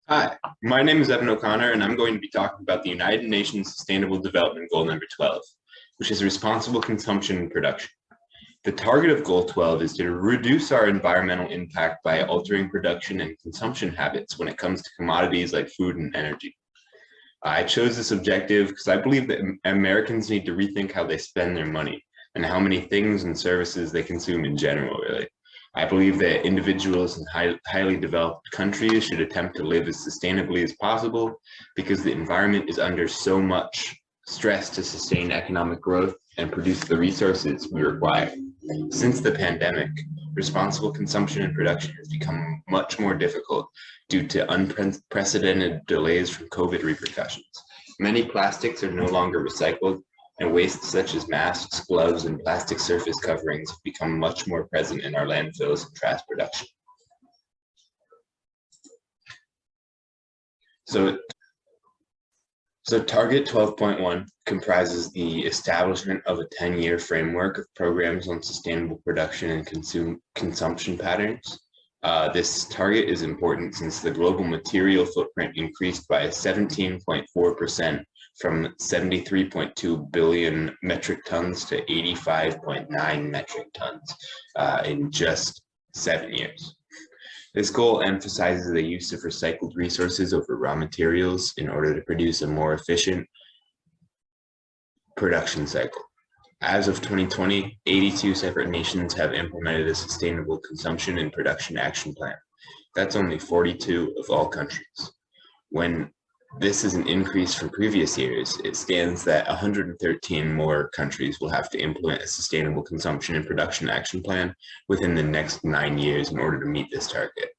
Hi, my name is Evan O'Connor, and I'm going to be talking about the United Nations Sustainable Development Goal number 12, which is responsible consumption and production. The target of Goal 12 is to reduce our environmental impact by altering production and consumption habits when it comes to commodities like food and energy. I chose this objective because I believe that Americans need to rethink how they spend their money and how many things and services they consume in general, really. I believe that individuals in highly developed countries should attempt to live as sustainably as possible because the environment is under so much stress to sustain economic growth and produce the resources we require. Since the pandemic, responsible consumption and production has become much more difficult due to unprecedented delays from COVID repercussions. Many plastics are no longer recycled, and wastes such as masks, gloves, and plastic surface coverings have become much more present in our landfills and trash production. So Target 12.1 comprises the establishment of a 10-year framework of programs on sustainable production and consumption patterns. This target is important since the global material footprint increased by 17.4% from 73.2 billion metric tons to 85.9 metric tons in just 7 years. This goal emphasizes the use of recycled resources over raw materials in order to produce a more efficient production cycle. As of 2020, 82 separate nations have implemented a sustainable consumption and production action plan. That's only 42 of all countries. When this is an increase from previous years, it stands that 113 more countries will have to implement a sustainable consumption and production action plan within the next 9 years in order to meet this target.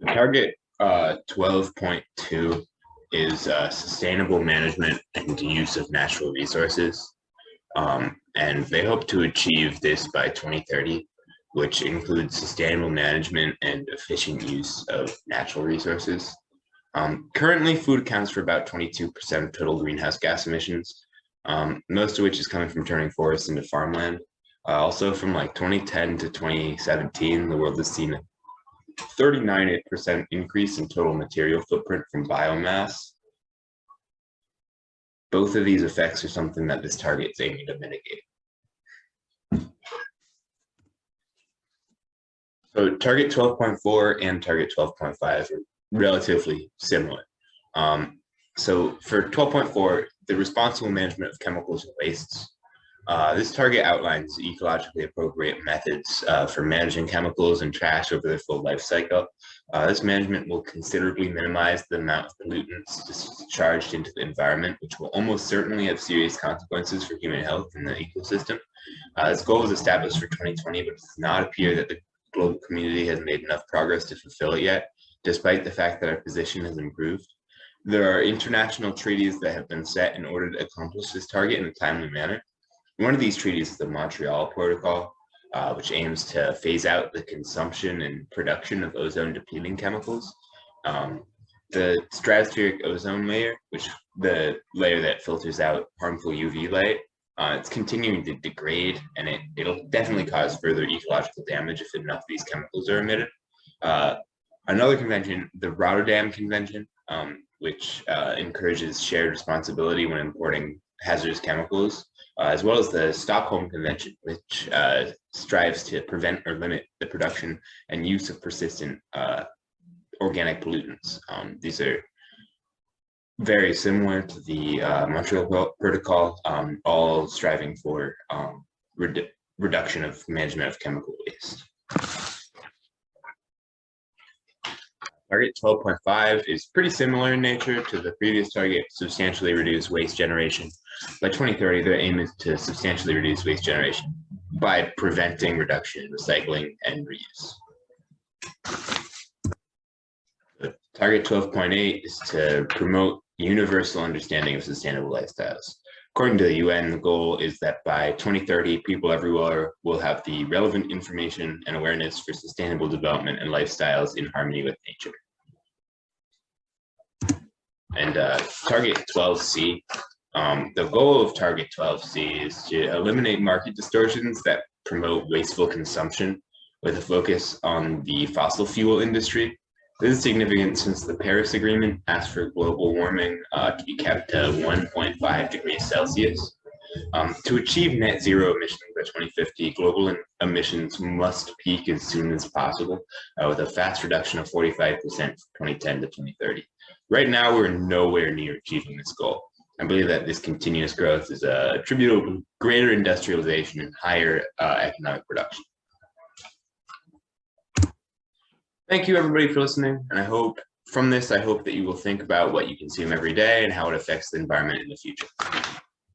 Target 12.2 is sustainable management and use of natural resources. And they hope to achieve this by 2030, which includes sustainable management and efficient use of natural resources. Currently, food accounts for about 22% of total greenhouse gas emissions, most of which is coming from turning forests into farmland. Also, from like 2010 to 2017, the world has seen a 39% increase in total material footprint from biomass. Both of these effects are something that this target is aiming to mitigate. So target 12.4 and target 12.5 are relatively similar. So for 12.4, the responsible management of chemicals and wastes. This target outlines ecologically appropriate methods for managing chemicals and trash over their full life cycle. This management will considerably minimize the amount of pollutants discharged into the environment, which will almost certainly have serious consequences for human health and the ecosystem. This goal was established for 2020, but it does not appear that the global community has made enough progress to fulfill it yet, despite the fact that our position has improved. There are international treaties that have been set in order to accomplish this target in a timely manner. One of these treaties is the Montreal Protocol, which aims to phase out the consumption and production of ozone-depleting chemicals. The stratospheric ozone layer, which the layer that filters out harmful UV light, it's continuing to degrade, and it'll definitely cause further ecological damage if enough of these chemicals are emitted. Another convention, the Rotterdam Convention, which encourages shared responsibility when importing hazardous chemicals, as well as the Stockholm Convention, which strives to prevent or limit the production and use of persistent organic pollutants. These are very similar to the Montreal Protocol, all striving for reduction of management of chemical waste. Target 12.5 is pretty similar in nature to the previous target, substantially reduce waste generation. By 2030, their aim is to substantially reduce waste generation by preventing reduction, recycling, and reuse. Target 12.8 is to promote universal understanding of sustainable lifestyles. According to the UN, the goal is that by 2030, people everywhere will have the relevant information and awareness for sustainable development and lifestyles in harmony with nature. And Target 12C, the goal of Target 12C is to eliminate market distortions that promote wasteful consumption with a focus on the fossil fuel industry. This is significant since the Paris Agreement asked for global warming to be kept to 1.5 degrees Celsius. To achieve net zero emissions by 2050, global emissions must peak as soon as possible, with a fast reduction of 45% from 2010 to 2030. Right now, we're nowhere near achieving this goal. I believe that this continuous growth is attributable to greater industrialization and higher economic production. Thank you, everybody, for listening. And I hope that you will think about what you consume every day and how it affects the environment in the future.